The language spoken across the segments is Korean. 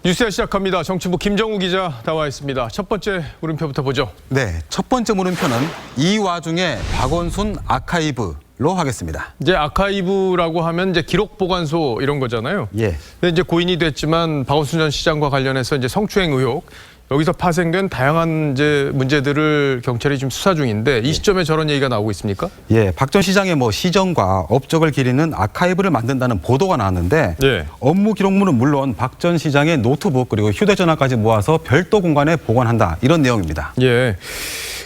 뉴스야 시작합니다. 정치부 김정우 기자 나와 있습니다. 첫 번째 물음표부터 보죠. 네, 첫 번째 물음표는 이 와중에 박원순 아카이브로 하겠습니다. 이제 아카이브라고 하면 이제 기록 보관소 이런 거잖아요. 예. 근데 이제 고인이 됐지만 박원순 전 시장과 관련해서 이제 성추행 의혹 여기서 파생된 다양한 이제 문제들을 경찰이 지금 수사 중인데 이 시점에 저런 얘기가 나오고 있습니까? 예, 박 전 시장의 시정과 업적을 기리는 아카이브를 만든다는 보도가 나왔는데 예. 업무 기록물은 물론 박 전 시장의 노트북 그리고 휴대전화까지 모아서 별도 공간에 보관한다 이런 내용입니다. 예.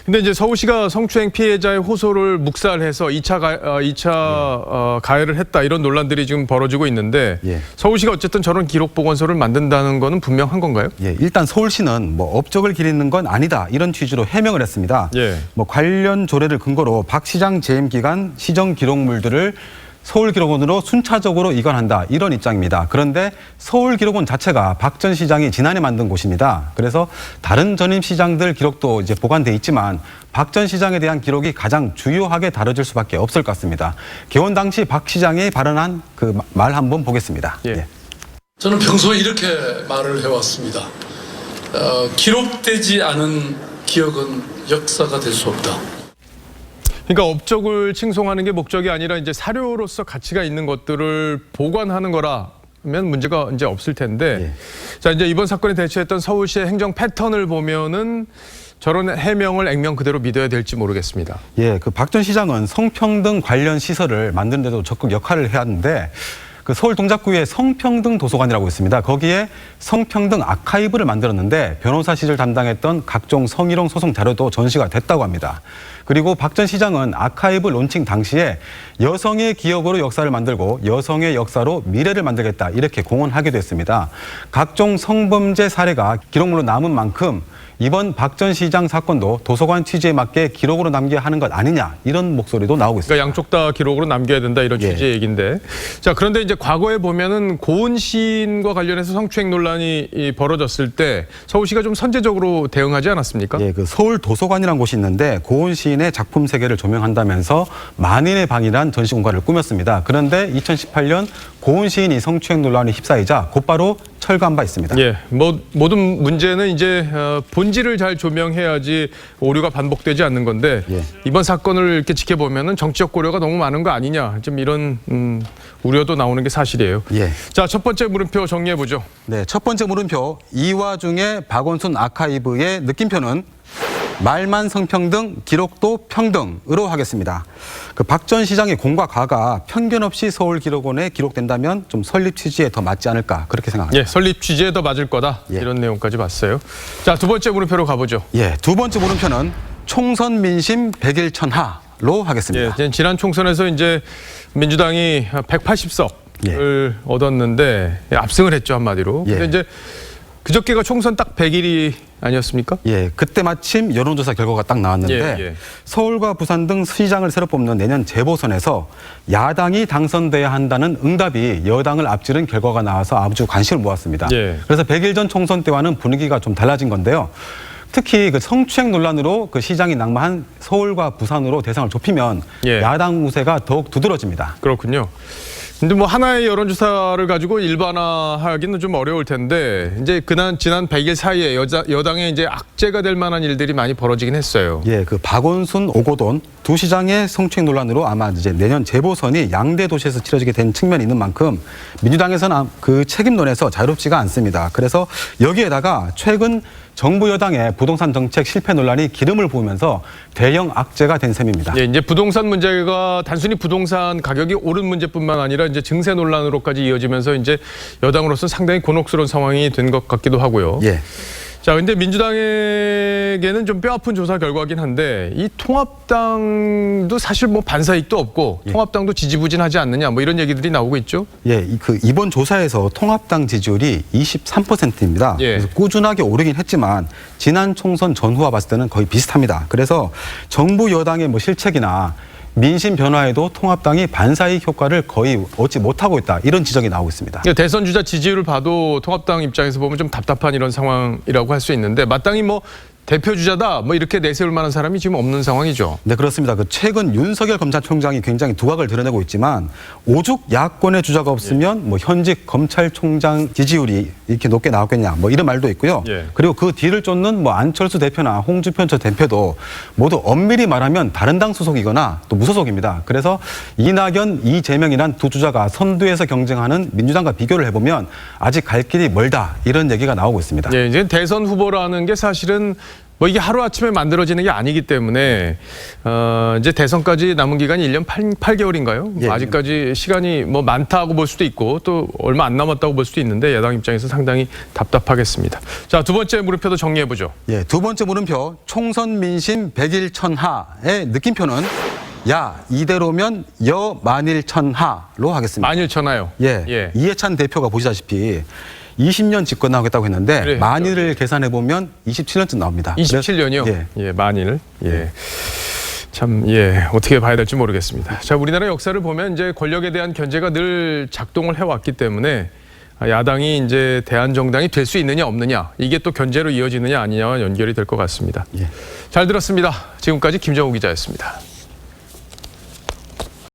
근데 이제 서울시가 성추행 피해자의 호소를 묵살해서 2차 가해를 했다 이런 논란들이 지금 벌어지고 있는데 예. 서울시가 어쨌든 저런 기록 보관소를 만든다는 거는 분명한 건가요? 예, 일단 서울시는 업적을 기리는 건 아니다 이런 취지로 해명을 했습니다. 예. 관련 조례를 근거로 박 시장 재임 기간 시정 기록물들을 서울기록원으로 순차적으로 이관한다 이런 입장입니다. 그런데 서울기록원 자체가 박 전 시장이 지난해 만든 곳입니다. 그래서 다른 전임 시장들 기록도 이제 보관돼 있지만 박 전 시장에 대한 기록이 가장 주요하게 다뤄질 수밖에 없을 것 같습니다. 개원 당시 박 시장이 발언한 그 말 한번 보겠습니다. 예. 예. 저는 평소에 이렇게 말을 해왔습니다. 기록되지 않은 기억은 역사가 될 수 없다. 그러니까 업적을 칭송하는 게 목적이 아니라 이제 사료로서 가치가 있는 것들을 보관하는 거라면 문제가 이제 없을 텐데 예. 자 이제 이번 사건에 대처했던 서울시의 행정 패턴을 보면은 저런 해명을 액면 그대로 믿어야 될지 모르겠습니다. 예, 그 박 전 시장은 성평등 관련 시설을 만드는 데도 적극 역할을 해야 하는데 그 서울 동작구에 성평등 도서관이라고 있습니다. 거기에 성평등 아카이브를 만들었는데 변호사 시절 담당했던 각종 성희롱 소송 자료도 전시가 됐다고 합니다. 그리고 박 전 시장은 아카이브 론칭 당시에 여성의 기억으로 역사를 만들고 여성의 역사로 미래를 만들겠다 이렇게 공언하기도 했습니다. 각종 성범죄 사례가 기록물로 남은 만큼 이번 박 전 시장 사건도 도서관 취지에 맞게 기록으로 남겨야 하는 것 아니냐 이런 목소리도 나오고 있습니다. 그러니까 양쪽 다 기록으로 남겨야 된다 이런 취지의 예. 얘기인데 자 그런데 이제 과거에 보면은 고은 시인과 관련해서 성추행 논란이 벌어졌을 때 서울시가 좀 선제적으로 대응하지 않았습니까? 예, 그 서울 도서관이라는 곳이 있는데 고은 시인의 작품 세계를 조명한다면서 만인의 방이란 전시 공간을 꾸몄습니다. 그런데 2018년 고은 시인이 성추행 논란에 휩싸이자 곧바로 철거한 바 있습니다. 예, 모든 문제는 이제 본질을 잘 조명해야지 오류가 반복되지 않는 건데 예. 이번 사건을 이렇게 지켜보면은 정치적 고려가 너무 많은 거 아니냐 좀 이런 우려도 나오는 게 사실이에요. 예. 자, 첫 번째 물음표 정리해 보죠. 네, 첫 번째 물음표 이 와중에 박원순 아카이브의 느낌표는 말만 성평등, 기록도 평등으로 하겠습니다. 그 박 전 시장의 공과 가가 편견 없이 서울기록원에 기록된다면 좀 설립 취지에 더 맞지 않을까 그렇게 생각합니다. 예, 설립 취지에 더 맞을 거다 예. 이런 내용까지 봤어요. 자, 두 번째 물음표로 가보죠. 예, 두 번째 물음표는 총선 민심 백일천하로 하겠습니다. 예, 지난 총선에서 이제 민주당이 180석을 얻었는데 압승을 했죠 한마디로. 예. 근데 이제 그저께가 총선 딱 100일이 아니었습니까? 예, 그때 마침 여론조사 결과가 딱 나왔는데 예. 서울과 부산 등 시장을 새로 뽑는 내년 재보선에서 야당이 당선돼야 한다는 응답이 여당을 앞지른 결과가 나와서 아주 관심을 모았습니다. 예. 그래서 100일 전 총선 때와는 분위기가 좀 달라진 건데요. 특히 그 성추행 논란으로 그 시장이 낙마한 서울과 부산으로 대상을 좁히면 예. 야당 우세가 더욱 두드러집니다. 그렇군요. 근데 하나의 여론조사를 가지고 일반화하기는 좀 어려울 텐데 이제 지난 100일 사이에 여당에 이제 악재가 될 만한 일들이 많이 벌어지긴 했어요. 예, 그 박원순, 오고돈 두 시장의 성추행 논란으로 아마 이제 내년 재보선이 양대 도시에서 치러지게 된 측면이 있는 만큼 민주당에서는 그 책임론에서 자유롭지가 않습니다. 그래서 여기에다가 최근 정부 여당의 부동산 정책 실패 논란이 기름을 부으면서 대형 악재가 된 셈입니다. 예, 이제 부동산 문제가 단순히 부동산 가격이 오른 문제뿐만 아니라 이제 증세 논란으로까지 이어지면서 이제 여당으로서 상당히 곤혹스러운 상황이 된 것 같기도 하고요. 예. 자, 근데 민주당에게는 좀 뼈아픈 조사 결과긴 한데 이 통합당도 사실 반사이익도 없고 통합당도 지지부진하지 않느냐 이런 얘기들이 나오고 있죠. 예, 이번 조사에서 통합당 지지율이 23%입니다. 예. 그래서 꾸준하게 오르긴 했지만 지난 총선 전후와 봤을 때는 거의 비슷합니다. 그래서 정부 여당의 실책이나 민심 변화에도 통합당이 반사이익 효과를 거의 얻지 못하고 있다. 이런 지적이 나오고 있습니다. 그러니까 대선 주자 지지율을 봐도 통합당 입장에서 보면 좀 답답한 이런 상황이라고 할 수 있는데 마땅히 대표 주자다 뭐 이렇게 내세울 만한 사람이 지금 없는 상황이죠. 네, 그렇습니다. 그 최근 윤석열 검찰총장이 굉장히 두각을 드러내고 있지만 오죽 야권의 주자가 없으면 뭐 현직 검찰총장 지지율이 이렇게 높게 나왔겠냐 뭐 이런 말도 있고요. 예. 그리고 그 뒤를 쫓는 뭐 안철수 대표나 홍준표 전 대표도 모두 엄밀히 말하면 다른 당 소속이거나 또 무소속입니다. 그래서 이낙연, 이재명이란 두 주자가 선두에서 경쟁하는 민주당과 비교를 해보면 아직 갈 길이 멀다 이런 얘기가 나오고 있습니다. 예, 이제 대선 후보라는 게 사실은 뭐 이게 하루아침에 만들어지는 게 아니기 때문에 이제 대선까지 남은 기간이 1년 8개월인가요? 예. 아직까지 시간이 뭐 많다고 볼 수도 있고 또 얼마 안 남았다고 볼 수도 있는데 야당 입장에서 상당히 답답하겠습니다. 자, 두 번째 물음표도 정리해 보죠. 예, 두 번째 물음표 총선 민심 백일천하의 느낌표는 야 이대로면 여 만일천하로 하겠습니다. 만일천하요. 예, 이해찬 대표가 보시다시피 20년 집권하겠다고 했는데 그래, 만일을 계산해 보면 27년쯤 나옵니다. 27년이요? 예. 예, 만일. 예. 참, 예, 어떻게 봐야 될지 모르겠습니다. 자, 우리나라 역사를 보면 이제 권력에 대한 견제가 늘 작동을 해왔기 때문에 야당이 이제 대한정당이 될 수 있느냐 없느냐 이게 또 견제로 이어지느냐 아니냐와 연결이 될 것 같습니다. 예. 잘 들었습니다. 지금까지 김정우 기자였습니다.